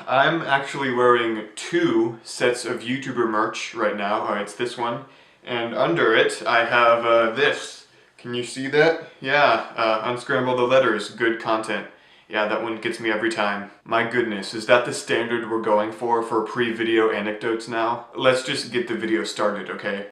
I'm actually wearing two sets of YouTuber merch right now. It's this one, and under it I have this. Can you see that? Yeah, unscramble the letters, good content. Yeah, that one gets me every time. My goodness, is that the standard we're going for pre-video anecdotes now? Let's just get the video started, okay?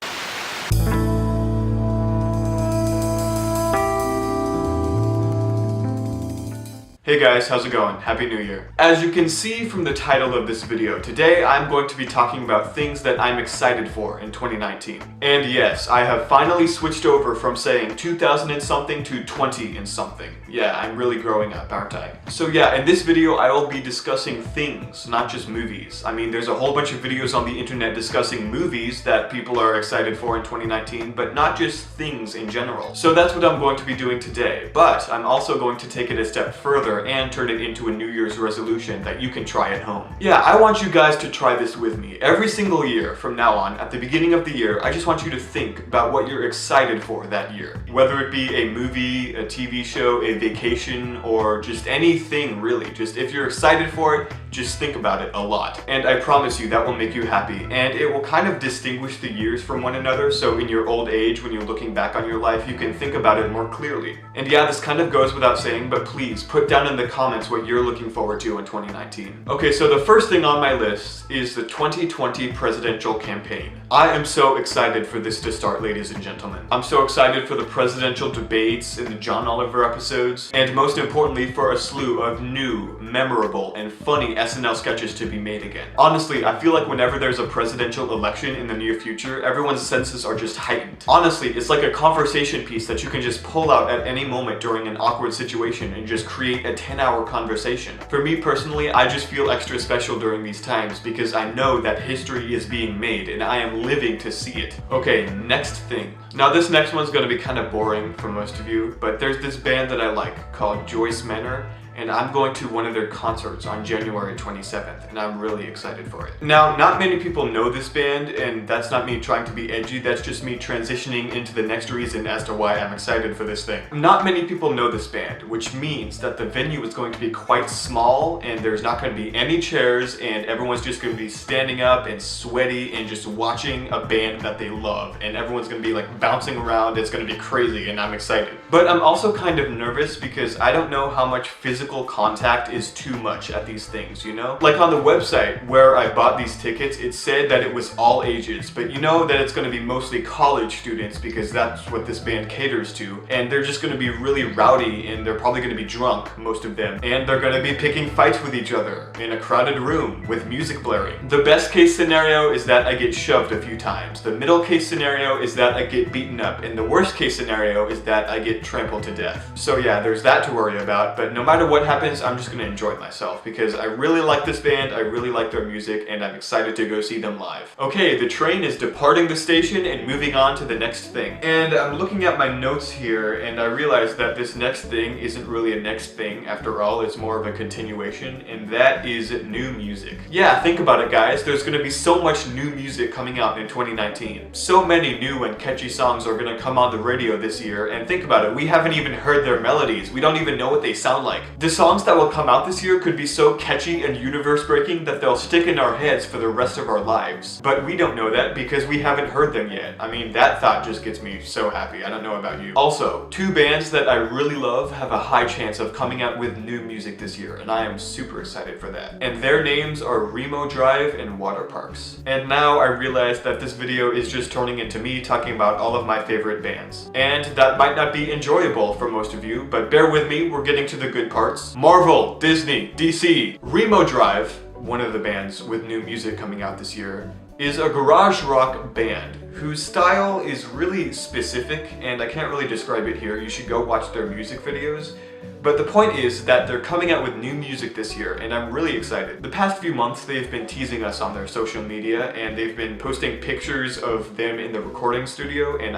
Hey guys, how's it going? Happy New Year. As you can see from the title of this video, today I'm going to be talking about things that I'm excited for in 2019. And yes, I have finally switched over from saying 2000 and something to 20 and something. Yeah, I'm really growing up, aren't I? So yeah, in this video I will be discussing things, not just movies. I mean, there's a whole bunch of videos on the internet discussing movies that people are excited for in 2019, but not just things in general. So that's what I'm going to be doing today, but I'm also going to take it a step further and turn it into a New Year's resolution that you can try at home. Yeah, I want you guys to try this with me. Every single year from now on, at the beginning of the year, I just want you to think about what you're excited for that year. Whether it be a movie, a TV show, a vacation, or just anything really. Just if you're excited for it, just think about it a lot. And I promise you that will make you happy, and it will kind of distinguish the years from one another, so in your old age, when you're looking back on your life, you can think about it more clearly. And yeah, this kind of goes without saying, but please put down in the comments what you're looking forward to in 2019. Okay, so the first thing on my list is the 2020 presidential campaign. I am so excited for this to start, ladies and gentlemen. I'm so excited for the presidential debates and the John Oliver episodes, and most importantly for a slew of new, memorable, and funny SNL sketches to be made again. Honestly, I feel like whenever there's a presidential election in the near future, everyone's senses are just heightened. Honestly, it's like a conversation piece that you can just pull out at any moment during an awkward situation and just create a 10-hour conversation. For me personally, I just feel extra special during these times because I know that history is being made and I am living to see it. Okay, next thing. Now this next one's gonna be kind of boring for most of you, but there's this band that I like called Joyce Manor, and I'm going to one of their concerts on January 27th, and I'm really excited for it. Now, not many people know this band, and that's not me trying to be edgy, that's just me transitioning into the next reason as to why I'm excited for this thing. Not many people know this band, which means that the venue is going to be quite small, and there's not going to be any chairs, and everyone's just going to be standing up and sweaty and just watching a band that they love, and everyone's going to be like bouncing around. It's going to be crazy, and I'm excited. But I'm also kind of nervous because I don't know how much physical contact is too much at these things, you know? Like on the website where I bought these tickets, it said that it was all ages, but you know that it's going to be mostly college students because that's what this band caters to, and they're just going to be really rowdy, and they're probably going to be drunk, most of them, and they're going to be picking fights with each other in a crowded room with music blaring. The best case scenario is that I get shoved a few times. The middle case scenario is that I get beaten up, and the worst case scenario is that I get trampled to death. So yeah, there's that to worry about, but no matter what happens, I'm just gonna enjoy myself because I really like this band, I really like their music, and I'm excited to go see them live. Okay, the train is departing the station and moving on to the next thing. And I'm looking at my notes here, and I realize that this next thing isn't really a next thing after all, it's more of a continuation, and that is new music. Yeah, think about it guys, there's gonna be so much new music coming out in 2019. So many new and catchy songs are gonna come on the radio this year, and think about it, we haven't even heard their melodies, we don't even know what they sound like. The songs that will come out this year could be so catchy and universe-breaking that they'll stick in our heads for the rest of our lives. But we don't know that because we haven't heard them yet. I mean, that thought just gets me so happy. I don't know about you. Also, two bands that I really love have a high chance of coming out with new music this year, and I am super excited for that. And their names are Remo Drive and Water Parks. And now I realize that this video is just turning into me talking about all of my favorite bands. And that might not be enjoyable for most of you, but bear with me, we're getting to the good parts. Marvel, Disney, DC. Remo Drive, one of the bands with new music coming out this year, is a garage rock band whose style is really specific, and I can't really describe it here. You should go watch their music videos. But the point is that they're coming out with new music this year, and I'm really excited. The past few months, they've been teasing us on their social media, and they've been posting pictures of them in the recording studio, and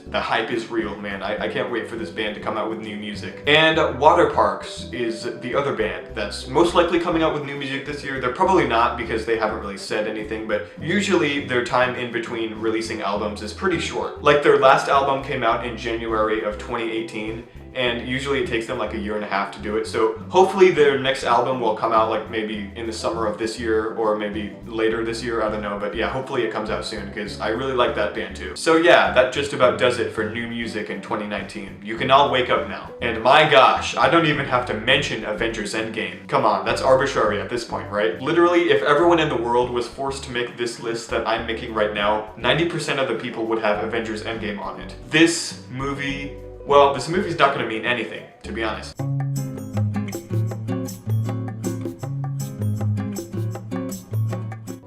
the hype is real, man. I can't wait for this band to come out with new music. And Water Parks is the other band that's most likely coming out with new music this year. They're probably not because they haven't really said anything, but usually their time in between releasing albums is pretty short. Like their last album came out in January of 2018, and usually it takes them like a year and a half to do it. So hopefully their next album will come out like maybe in the summer of this year or maybe later this year, I don't know, but yeah, hopefully it comes out soon because I really like that band too. So yeah, that just about does it for new music in 2019. You can all wake up now. And my gosh, I don't even have to mention Avengers Endgame. Come on, that's arbitrary at this point, right? Literally, if everyone in the world was forced to make this list that I'm making right now, 90% of the people would have Avengers Endgame on it. This movie's not gonna mean anything, to be honest.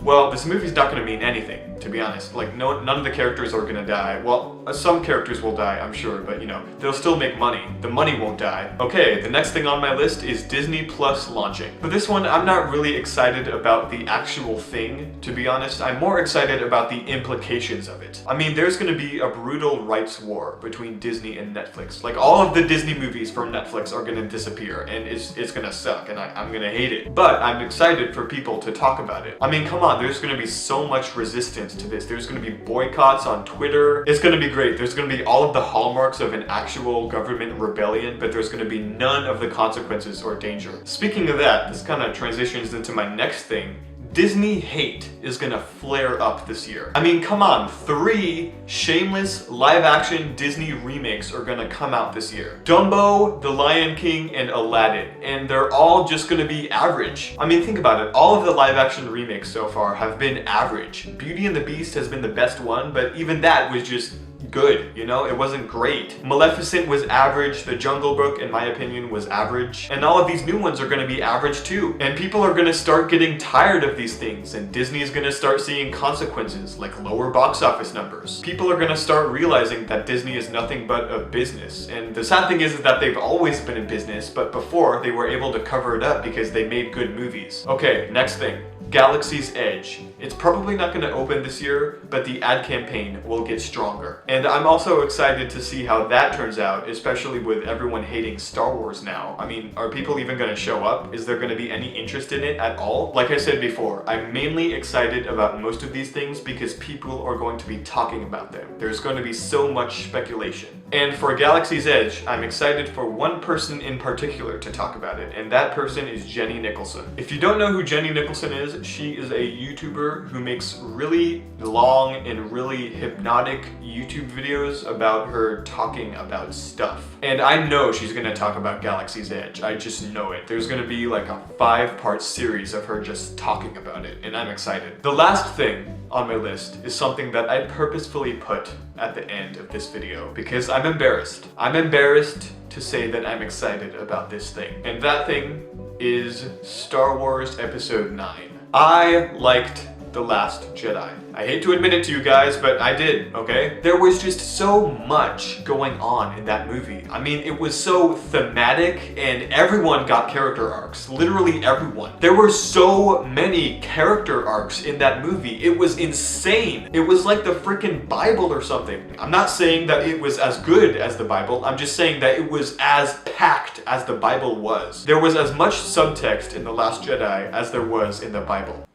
Well, this movie's not gonna mean anything, to be honest. Like, none of the characters are gonna die. Well, some characters will die, I'm sure, but you know, they'll still make money. The money won't die. Okay, the next thing on my list is Disney Plus launching. For this one, I'm not really excited about the actual thing, to be honest. I'm more excited about the implications of it. I mean, there's gonna be a brutal rights war between Disney and Netflix. Like, all of the Disney movies from Netflix are gonna disappear, and it's gonna suck, and I'm gonna hate it. But I'm excited for people to talk about it. I mean, come on, there's gonna be so much resistance to this. There's gonna be boycotts on Twitter. It's gonna be great. There's gonna be all of the hallmarks of an actual government rebellion, but there's gonna be none of the consequences or danger. Speaking of that, this kind of transitions into my next thing. Disney hate is gonna flare up this year. I mean, come on, 3 shameless live-action Disney remakes are gonna come out this year. Dumbo, The Lion King, and Aladdin, and they're all just gonna be average. I mean, think about it, all of the live-action remakes so far have been average. Beauty and the Beast has been the best one, but even that was just good, you know? It wasn't great. Maleficent was average, The Jungle Book, in my opinion, was average, and all of these new ones are gonna be average too. And people are gonna start getting tired of these things, and Disney is gonna start seeing consequences, like lower box office numbers. People are gonna start realizing that Disney is nothing but a business, and the sad thing is that they've always been a business, but before, they were able to cover it up because they made good movies. Okay, next thing. Galaxy's Edge. It's probably not going to open this year, but the ad campaign will get stronger. And I'm also excited to see how that turns out, especially with everyone hating Star Wars now. I mean, are people even going to show up? Is there going to be any interest in it at all? Like I said before, I'm mainly excited about most of these things because people are going to be talking about them. There's going to be so much speculation. And for Galaxy's Edge, I'm excited for one person in particular to talk about it, and that person is Jenny Nicholson. If you don't know who Jenny Nicholson is, she is a YouTuber who makes really long and really hypnotic YouTube videos about her talking about stuff. And I know she's gonna talk about Galaxy's Edge. I just know it. There's gonna be like a 5-part series of her just talking about it, and I'm excited. The last thing on my list is something that I purposefully put at the end of this video because I'm embarrassed. I'm embarrassed to say that I'm excited about this thing. And that thing is Star Wars Episode 9. I liked The Last Jedi. I hate to admit it to you guys, but I did, okay? There was just so much going on in that movie. I mean, it was so thematic and everyone got character arcs. Literally everyone. There were so many character arcs in that movie. It was insane. It was like the freaking Bible or something. I'm not saying that it was as good as the Bible. I'm just saying that it was as packed as the Bible was. There was as much subtext in The Last Jedi as there was in the Bible.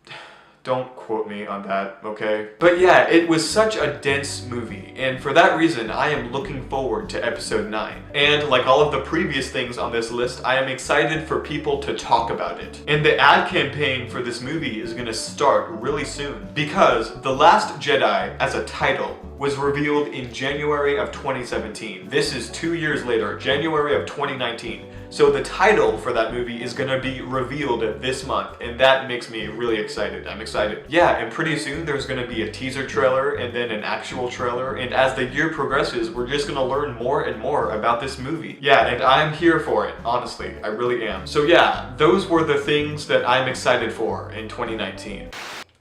Don't quote me on that, okay? But yeah, it was such a dense movie, and for that reason, I am looking forward to Episode 9. And like all of the previous things on this list, I am excited for people to talk about it. And the ad campaign for this movie is gonna start really soon, because The Last Jedi, as a title, was revealed in January of 2017. This is 2 years later, January of 2019. So the title for that movie is gonna be revealed this month, and that makes me really excited. I'm excited. Yeah, and pretty soon there's gonna be a teaser trailer and then an actual trailer, and as the year progresses, we're just gonna learn more and more about this movie. Yeah, and I'm here for it, honestly, I really am. So yeah, those were the things that I'm excited for in 2019.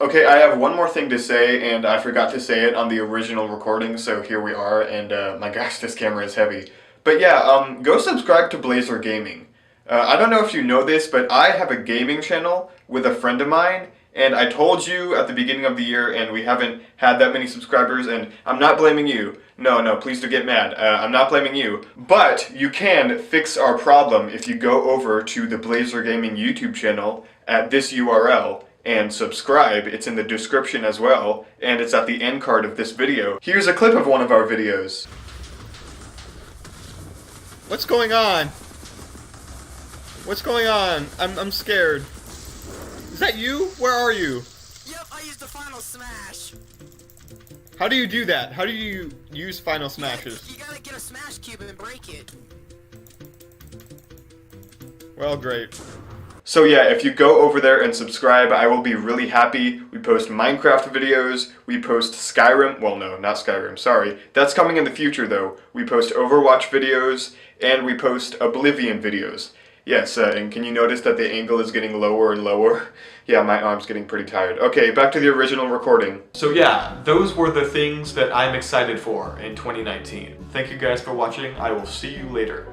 Okay, I have one more thing to say, and I forgot to say it on the original recording, so here we are, and my gosh, this camera is heavy. But yeah, go subscribe to Blazer Gaming. I don't know if you know this, but I have a gaming channel with a friend of mine, and I told you at the beginning of the year, and we haven't had that many subscribers, and I'm not blaming you. No, please don't get mad. I'm not blaming you. But you can fix our problem if you go over to the Blazer Gaming YouTube channel at this URL and subscribe. It's in the description as well, and it's at the end card of this video. Here's a clip of one of our videos. What's going on? What's going on? I'm scared. Is that you? Where are you? Yep, I used the final smash. How do you do that? How do you use final smashes? You gotta get a smash cube and break it. Well, great. So yeah, if you go over there and subscribe, I will be really happy. We post Minecraft videos, we post Skyrim, well no, not Skyrim, sorry. That's coming in the future though. We post Overwatch videos, and we post Oblivion videos. Yes, and can you notice that the angle is getting lower and lower? Yeah, my arm's getting pretty tired. Okay, back to the original recording. So yeah, those were the things that I'm excited for in 2019. Thank you guys for watching. I will see you later.